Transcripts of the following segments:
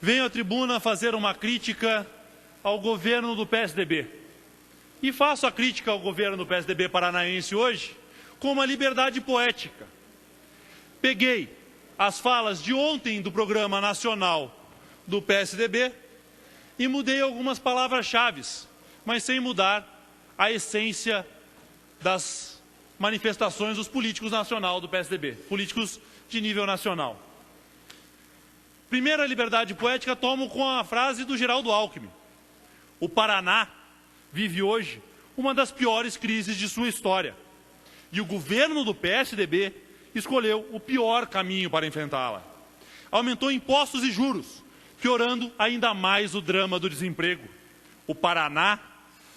venho à tribuna fazer uma crítica ao governo do PSDB. E faço a crítica ao governo do PSDB paranaense hoje com uma liberdade poética. Peguei as falas de ontem do Programa Nacional do PSDB e mudei algumas palavras-chave, mas sem mudar a essência das manifestações dos políticos nacional do PSDB, políticos de nível nacional. Primeira liberdade poética tomo com a frase do Geraldo Alckmin. O Paraná vive hoje uma das piores crises de sua história. E o governo do PSDB escolheu o pior caminho para enfrentá-la. Aumentou impostos e juros, piorando ainda mais o drama do desemprego. O Paraná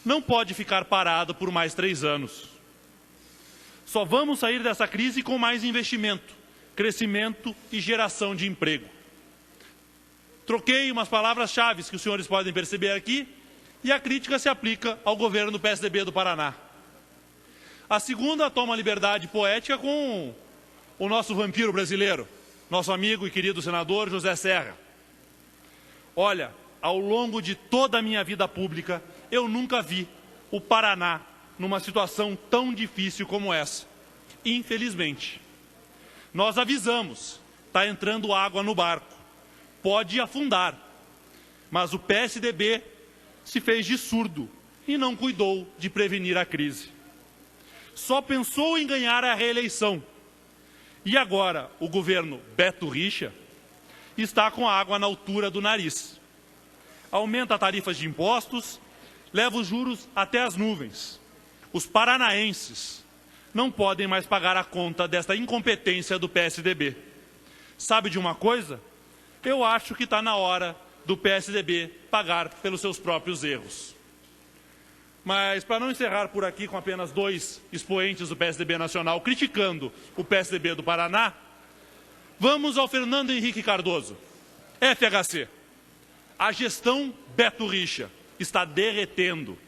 não pode ficar parado por mais 3 anos. Só vamos sair dessa crise com mais investimento, crescimento e geração de emprego. Troquei umas palavras-chave que os senhores podem perceber aqui, e a crítica se aplica ao governo do PSDB do Paraná. A segunda toma liberdade poética com o nosso vampiro brasileiro, nosso amigo e querido senador José Serra. Olha, ao longo de toda a minha vida pública, eu nunca vi o Paraná numa situação tão difícil como essa. Infelizmente. Nós avisamos, está entrando água no barco, pode afundar. Mas o PSDB se fez de surdo e não cuidou de prevenir a crise. Só pensou em ganhar a reeleição. E agora o governo Beto Richa está com a água na altura do nariz. Aumenta tarifas de impostos, leva os juros até as nuvens. Os paranaenses não podem mais pagar a conta desta incompetência do PSDB. Sabe de uma coisa? Eu acho que está na hora do PSDB pagar pelos seus próprios erros. Mas, para não encerrar por aqui com apenas 2 expoentes do PSDB nacional criticando o PSDB do Paraná, vamos ao Fernando Henrique Cardoso. FHC. A gestão Beto Richa está derretendo.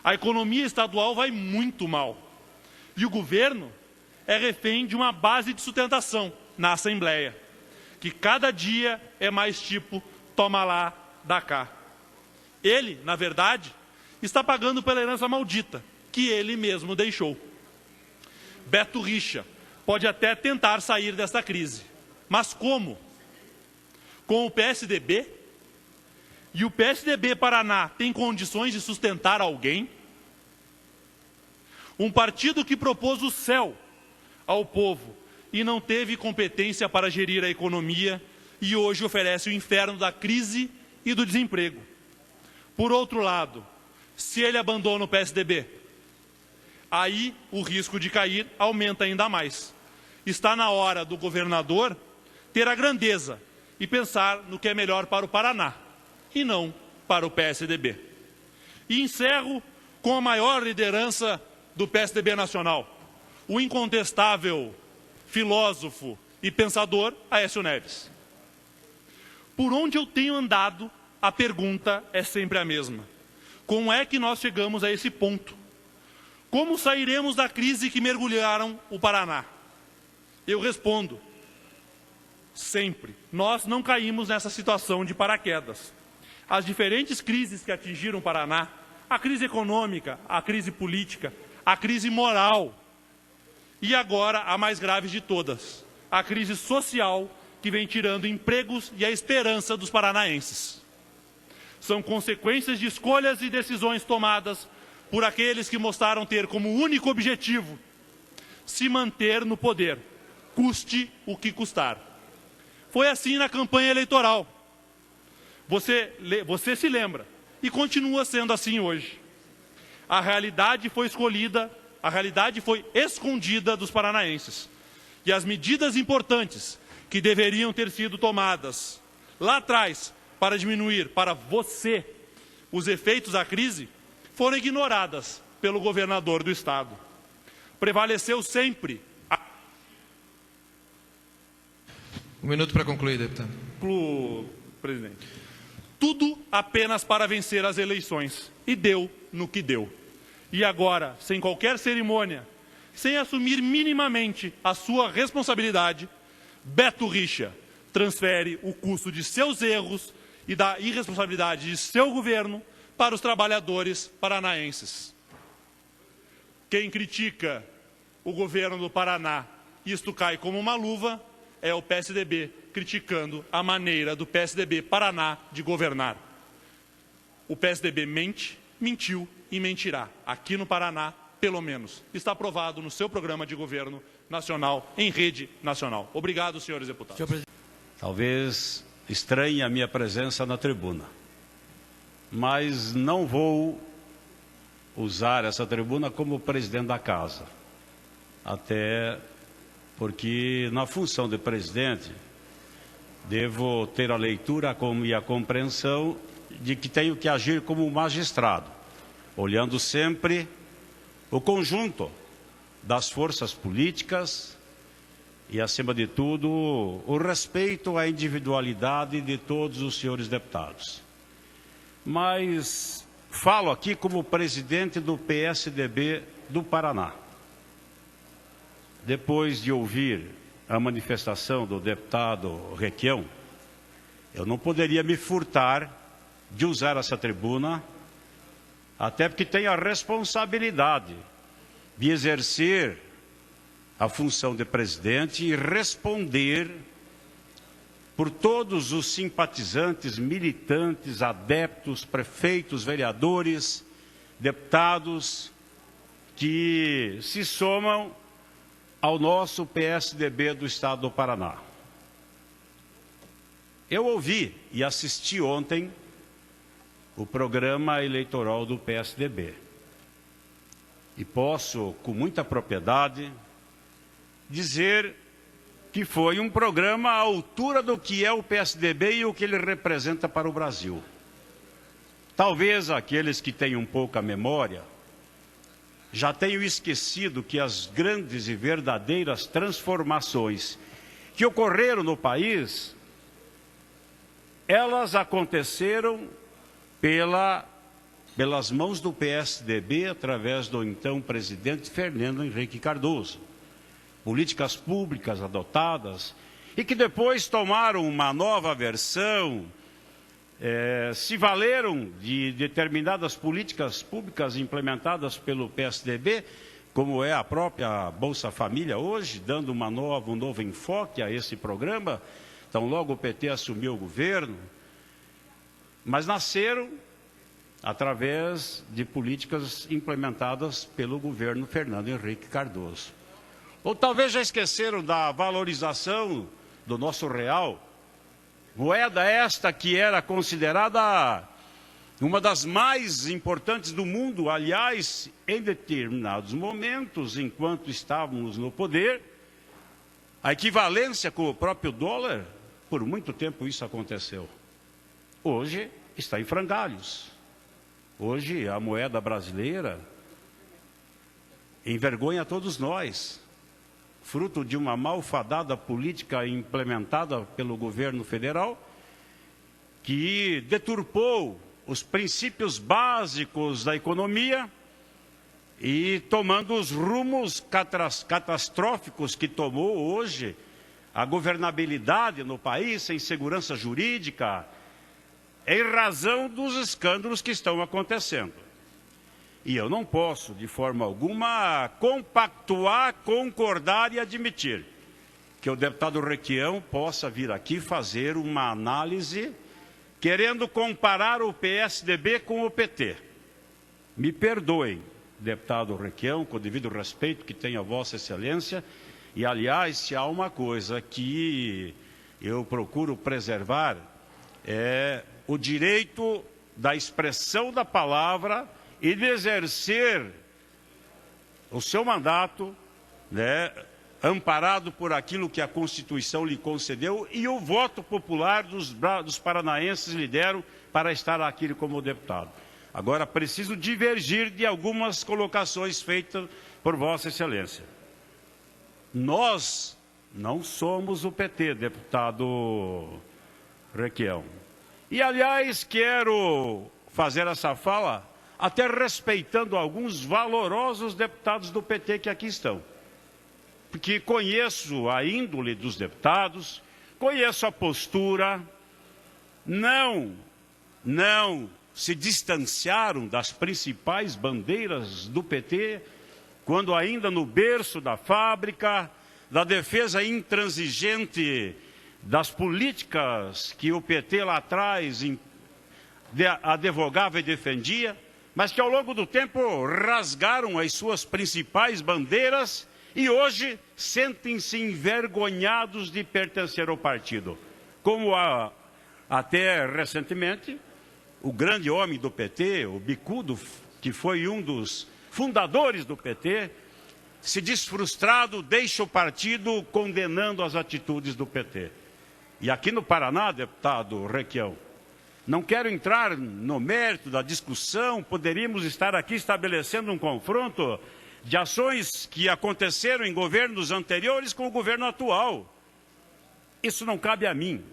A economia estadual vai muito mal. E o governo é refém de uma base de sustentação na Assembleia, que cada dia é mais tipo toma lá, dá cá. Ele, na verdade, está pagando pela herança maldita que ele mesmo deixou. Beto Richa pode até tentar sair desta crise. Mas como? Com o PSDB? E o PSDB Paraná tem condições de sustentar alguém? Um partido que propôs o céu ao povo e não teve competência para gerir a economia e hoje oferece o inferno da crise e do desemprego. Por outro lado, se ele abandona o PSDB, aí o risco de cair aumenta ainda mais. Está na hora do governador ter a grandeza e pensar no que é melhor para o Paraná e não para o PSDB. E encerro com a maior liderança do PSDB nacional, o incontestável filósofo e pensador Aécio Neves. Por onde eu tenho andado, a pergunta é sempre a mesma. Como é que nós chegamos a esse ponto? Como sairemos da crise que mergulharam o Paraná? Eu respondo, sempre. Nós não caímos nessa situação de paraquedas. As diferentes crises que atingiram o Paraná, a crise econômica, a crise política, a crise moral e agora a mais grave de todas, a crise social que vem tirando empregos e a esperança dos paranaenses. São consequências de escolhas e decisões tomadas por aqueles que mostraram ter como único objetivo se manter no poder, custe o que custar. Foi assim na campanha eleitoral. Você se lembra, e continua sendo assim hoje. A realidade foi escolhida, a realidade foi escondida dos paranaenses. E as medidas importantes que deveriam ter sido tomadas lá atrás para diminuir para você os efeitos da crise foram ignoradas pelo governador do estado. Prevaleceu sempre a... 1 minuto para concluir, deputado. Presidente. Tudo apenas para vencer as eleições. E deu no que deu. E agora, sem qualquer cerimônia, sem assumir minimamente a sua responsabilidade, Beto Richa transfere o custo de seus erros e da irresponsabilidade de seu governo para os trabalhadores paranaenses. Quem critica o governo do Paraná, isto cai como uma luva, é o PSDB criticando a maneira do PSDB Paraná de governar. O PSDB mente, mentiu e mentirá. Aqui no Paraná, pelo menos, está aprovado no seu programa de governo nacional, em rede nacional. Obrigado, senhores deputados. Talvez estranhe a minha presença na tribuna, mas não vou usar essa tribuna como presidente da casa, até porque na função de presidente devo ter a leitura e a compreensão de que tenho que agir como magistrado, olhando sempre o conjunto das forças políticas e, acima de tudo, o respeito à individualidade de todos os senhores deputados. Mas falo aqui como presidente do PSDB do Paraná. Depois de ouvir a manifestação do deputado Requião, eu não poderia me furtar de usar essa tribuna, até porque tenho a responsabilidade de exercer a função de presidente e responder por todos os simpatizantes, militantes, adeptos, prefeitos, vereadores, deputados que se somam ao nosso PSDB do Estado do Paraná. Eu ouvi e assisti ontem o programa eleitoral do PSDB. E posso, com muita propriedade, dizer que foi um programa à altura do que é o PSDB e o que ele representa para o Brasil. Talvez aqueles que têm um pouca memória já tenham esquecido que as grandes e verdadeiras transformações que ocorreram no país, elas aconteceram pelas mãos do PSDB, através do então presidente Fernando Henrique Cardoso. Políticas públicas adotadas e que depois tomaram uma nova versão, se valeram de determinadas políticas públicas implementadas pelo PSDB, como é a própria Bolsa Família hoje, dando um novo enfoque a esse programa. Então, logo o PT assumiu o governo, mas nasceram através de políticas implementadas pelo governo Fernando Henrique Cardoso. Ou talvez já esqueceram da valorização do nosso real, moeda esta que era considerada uma das mais importantes do mundo. Aliás, em determinados momentos, enquanto estávamos no poder, a equivalência com o próprio dólar, por muito tempo isso aconteceu. Hoje está em frangalhos. Hoje a moeda brasileira envergonha todos nós, fruto de uma malfadada política implementada pelo governo federal, que deturpou os princípios básicos da economia e tomando os rumos catastróficos que tomou hoje a governabilidade no país, sem segurança jurídica, em razão dos escândalos que estão acontecendo. E eu não posso, de forma alguma, compactuar, concordar e admitir que o deputado Requião possa vir aqui fazer uma análise querendo comparar o PSDB com o PT. Me perdoem, deputado Requião, com o devido respeito que tem a Vossa Excelência, e, aliás, se há uma coisa que eu procuro preservar, é o direito da expressão da palavra e de exercer o seu mandato, amparado por aquilo que a Constituição lhe concedeu e o voto popular dos paranaenses lhe deram para estar aqui como deputado. Agora, preciso divergir de algumas colocações feitas por Vossa Excelência. Nós não somos o PT, deputado Requião. E, aliás, quero fazer essa fala até respeitando alguns valorosos deputados do PT que aqui estão. Porque conheço a índole dos deputados, conheço a postura, não se distanciaram das principais bandeiras do PT, quando ainda no berço da fábrica, da defesa intransigente das políticas que o PT lá atrás advogava e defendia, mas que ao longo do tempo rasgaram as suas principais bandeiras e hoje sentem-se envergonhados de pertencer ao partido. Como até recentemente, o grande homem do PT, o Bicudo, que foi um dos fundadores do PT, se diz frustrado, deixa o partido condenando as atitudes do PT. E aqui no Paraná, deputado Requião, não quero entrar no mérito da discussão, poderíamos estar aqui estabelecendo um confronto de ações que aconteceram em governos anteriores com o governo atual. Isso não cabe a mim.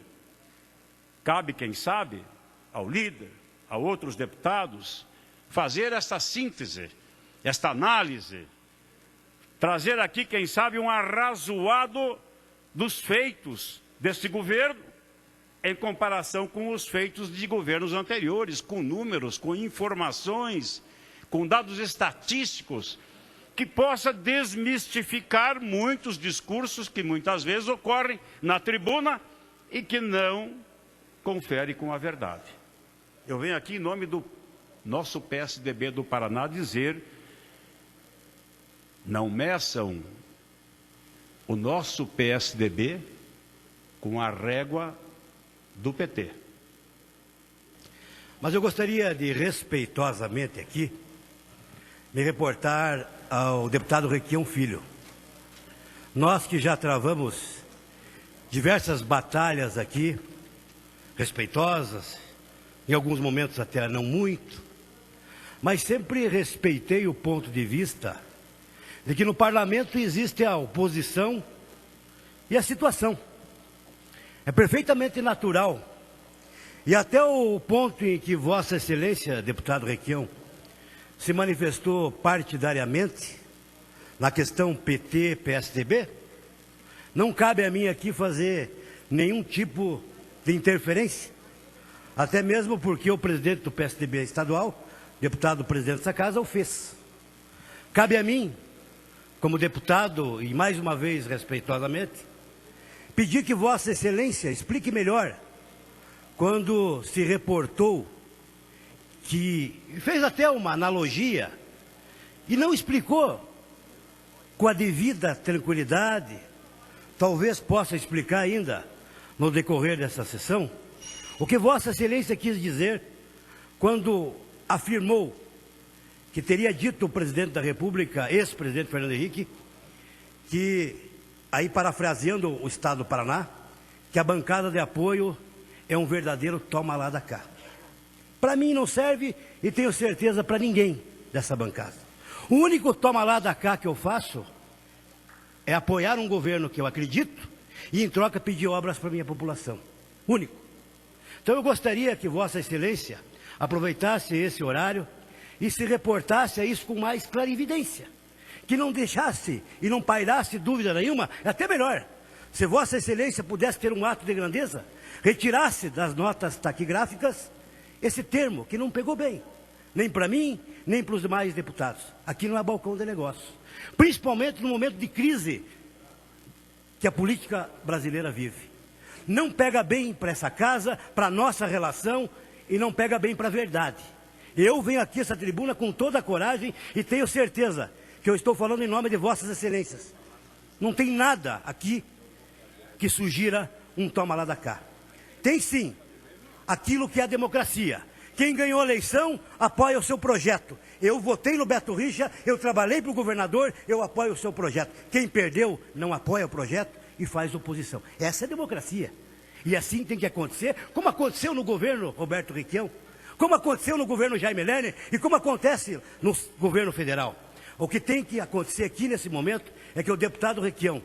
Cabe, quem sabe, ao líder, a outros deputados, fazer essa síntese, esta análise, trazer aqui, quem sabe, um arrazoado dos feitos deste governo, em comparação com os feitos de governos anteriores, com números, com informações, com dados estatísticos, que possa desmistificar muitos discursos que muitas vezes ocorrem na tribuna e que não confere com a verdade. Eu venho aqui em nome do nosso PSDB do Paraná dizer: não meçam o nosso PSDB com a régua do PT. Mas eu gostaria de, respeitosamente aqui, me reportar ao deputado Requião Filho. Nós que já travamos diversas batalhas aqui, respeitosas, em alguns momentos até não muito, mas sempre respeitei o ponto de vista de que no parlamento existe a oposição e a situação. É perfeitamente natural. E até o ponto em que Vossa Excelência, deputado Requião, se manifestou partidariamente na questão PT-PSDB, não cabe a mim aqui fazer nenhum tipo de interferência, até mesmo porque o presidente do PSDB estadual, deputado presidente dessa casa, o fez. Cabe a mim, como deputado, e mais uma vez respeitosamente, pedir que Vossa Excelência explique melhor quando se reportou que fez até uma analogia e não explicou com a devida tranquilidade, talvez possa explicar ainda no decorrer dessa sessão, o que Vossa Excelência quis dizer quando afirmou que teria dito o presidente da República, ex-presidente Fernando Henrique, que, aí parafraseando o Estado do Paraná, que a bancada de apoio é um verdadeiro toma lá da cá. Para mim não serve e tenho certeza para ninguém dessa bancada. O único toma lá da cá que eu faço é apoiar um governo que eu acredito e em troca pedir obras para a minha população. Único. Então eu gostaria que Vossa Excelência aproveitasse esse horário e se reportasse a isso com mais clarividência. Que não deixasse e não pairasse dúvida nenhuma, é até melhor. Se Vossa Excelência pudesse ter um ato de grandeza, retirasse das notas taquigráficas esse termo que não pegou bem, nem para mim, nem para os demais deputados. Aqui não é balcão de negócios. Principalmente no momento de crise que a política brasileira vive. Não pega bem para essa casa, para a nossa relação e não pega bem para a verdade. Eu venho aqui essa tribuna com toda a coragem e tenho certeza que eu estou falando em nome de Vossas Excelências. Não tem nada aqui que sugira um toma lá da cá. Tem sim aquilo que é a democracia. Quem ganhou a eleição apoia o seu projeto. Eu votei no Beto Richa, eu trabalhei para o governador, eu apoio o seu projeto. Quem perdeu não apoia o projeto e faz oposição. Essa é a democracia. E assim tem que acontecer, como aconteceu no governo Roberto Requião, como aconteceu no governo Jaime Lerner e como acontece no governo federal. O que tem que acontecer aqui nesse momento é que o deputado Requião,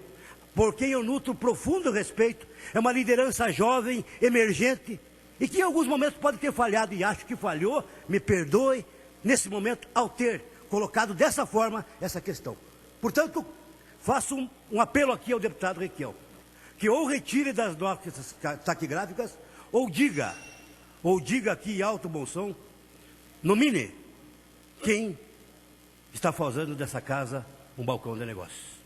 por quem eu nutro profundo respeito, é uma liderança jovem, emergente, e que em alguns momentos pode ter falhado, e acho que falhou, me perdoe, nesse momento, ao ter colocado dessa forma essa questão. Portanto, faço um apelo aqui ao deputado Requião, que ou retire das notas taquigráficas, ou diga aqui em alto bom som, nomine quem está fazendo dessa casa um balcão de negócios.